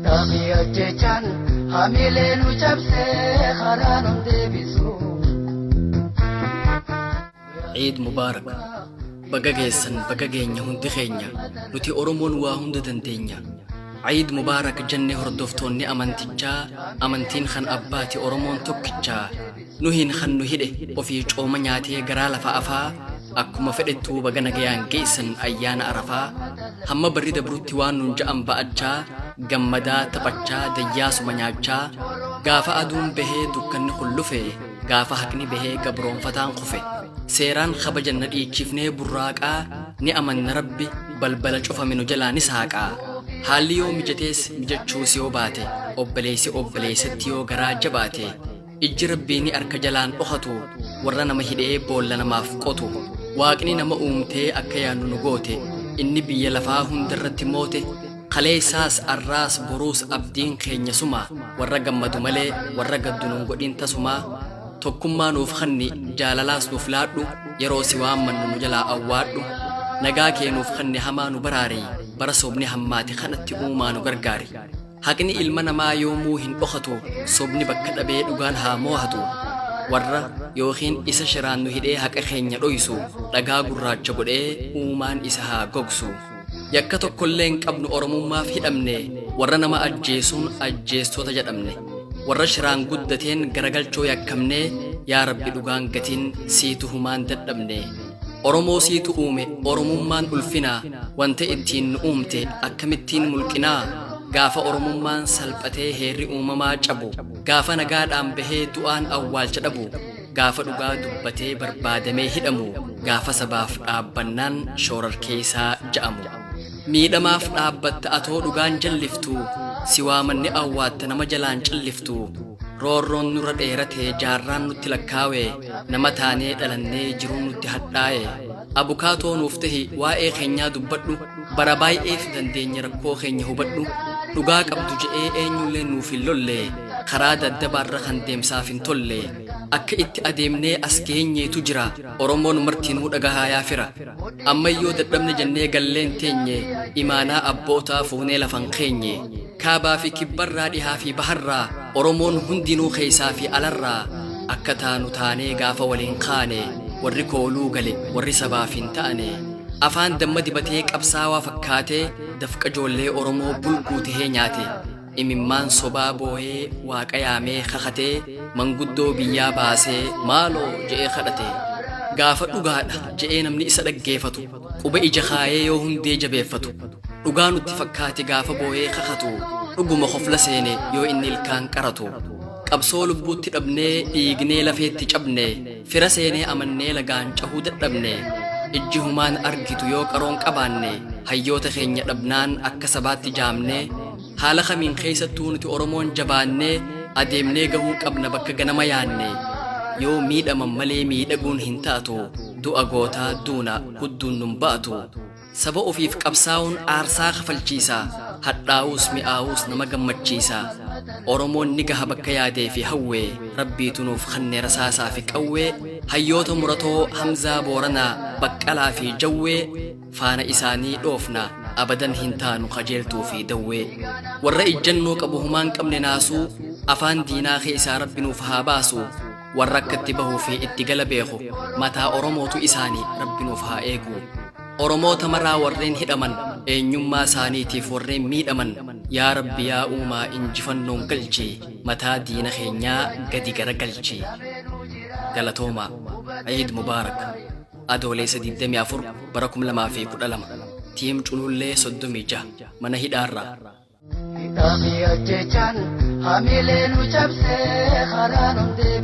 Midhaanii hojjechaan hamilee nu cabsee karaa nu deebisu. Eid Mubaarak. Baga geessan baga geenya hundi keenya nuti Oromoon waa hunda dandeenya. Eid Mubaarak jennee hordoftoonni amantichaa amantiin kan abbaati Oromoon tokkichaa. Nuhin kan nu hidhe ofii cooma nyaatee garaa lafa afaa akkuma fedhettuu baga nagayaan geessan ayyaana Arafaa. Hamma barri dabrutti waan nun ja'an ba'achaa gammadaa taphachaa dayyaasuma nyaachaa. Gaafa aduun bahee dukkanni kullufe gaafa haqni bahee gabroonfataan kufe. Seeraan kabajanna dhiichifnee burraaqaa ni amanna Rabbi balbala cufaminu jalaa ni saaqaa. Haalli yoo mijatees mijachuus yoo baate obboleessi obboleessatti yoo garaa jabaate. Ijji Rabbii ni arka jalaan dhokatu warra nama hidhee boolla namaaf qotu. Waaqni nama uumtee akka yaannu nu goote inni biyya lafaa hundarratti moote. Kaleessaas arraas boruus abdiin keenya suma warra gammadu malee warra gaddu nun godhin tasumaa. Tokkummaa nuuf kanni jaalalaas nuuf laadhu yeroo si waammannu nu jalaa awwaadhu. Nagaa kee nuuf kanni hamaa nu baraari bara sobni hammaati kanatti uumaa nu gargaari. Haqni ilma namaa yoomuu hin dhokatu sobni bakka dhabee dhugaan haa moohatu. Warra yookiin isa shiraan nu hidhee haqa keenya dhoysu dhagaa gurraacha godhee uumaan isa haa gogsu. Yakka tokkollee hin qabnu oromummaaf hidhamne warra nama ajjeesuun ajjeestota jedhamne. Warra shiraan guddateen garagalchoo yakkamne yaa Rabbi dhugaan gatiin siitu humaan dadhabne. Oromoo siitu uume oromummaan ulfinaa wanta ittiin nu uumte akkamittiin mulqinaa. Gaafa oromummaan salphatee heerri uumamaa cabu gaafa nagaadhaan bahee du'aan awwaalcha dhabu gaafa dhugaa dubbatee barbaadamee hidhamu gaafa sabaaf dhaabbannaan shoorarkeessaa ja'amu. Miidhamaaf dhaabbatta atoo dhugaan jalliftu si waamanni awwaatta nama jalaan calliftu. Roorroon nurra dheeratee jaarraan nutti lakkaawe nama taanee dhalannee jiruun nutti hadhaa'e. Abukaatoo nuuf tahi waa'ee keenyaa dubbadhu bara baay'eef dandeenya rakkoo keenya hubadhu. Dhugaa qabdu je'ee eenyullee nuuf hin lolle karaa daddabaarra kan deemsaaf hin tolle. Akka itti adeemnee as geenyeetu jira Oromoon martinuu dhagahaa yaafira. Ammayyoo dadhabne jennee galleen teenye imaanaa abbootaa fuunee lafan keenye. Kaabaa fi kibbarraa dhihaa fi baharraa Oromoon hundinuu keessaa fi alarraa akka taanu taanee gaafa waliin kaane warri kooluu gale warri sabaaf hin ta'ane. Afaan damma dibatee qabsaawaa fakkaatee dafqa joollee Oromoo bulguu tahee nyaate. Imimmaan sobaa boohee waaqa yaamee kakatee manguddoo biyyaa baasee maaloo je'ee kadhate. Gaafa dhugaadha je'ee namni isa dhaggeeffatu quba ija kaayee yoo hundee jabeeffatu. Dhugaa nutti fakkaate gaafa boohee kakatu dhuguma kofla seene yoo inni ilkaan qaratu. Qabsoo lubbuutti dhabnee dhiignee lafeetti cabne fira seenee amannee lagaan cahuu dadhabne. Ijji humaan argitu yoo qaroon qabaanne hayyoota keenya dhabnaan akka sabaatti jaamne. Haala kamiin keessattuu nuti Oromoon jabaannee adeemnee gahuu qabna bakka ganama yaanne. Yoo miidhaman malee miidhaguun hin taatu du'a gootaa duuna hudduun nun baatu. Saba ofiif qabsaa'uun aarsaa kafalchiisa hadhaa'uus mi'aawuus nama gammachiisa. Oromoon ni gaha bakka yaadee fi hawwee Rabbiitu nuuf kannee rasaasaa fi qawwee. Hayyoota muratoo Hamzaa Booranaa Baqqalaa fi Jawwee faana isaanii dhoofna abadan hin taanu qajeeltuu fi dawwee. Warra ijjannoo qabu humaan qabne naasuu afaan diinaa keessaa Rabbi nuuf haa baasu. Warra akkatti bahuu fi itti gala beeku mataa Oromootu isaanii Rabbi nuuf haa eegu. Oromoota maraa warreen hidhaman eenyummaa isaaniitiif warreen miidhaman yaa Rabbi yaa uumaa injifannoon galchi mataa diina keenyaa gadi garagalchi. Galatooma. Eid Mubaarak. Adoolessa 24 bara 2012 tiim Culullee 36 mana hidhaarraa. Midhaanii hojjechaan hamilee nu cabsee karaa nu deebisu.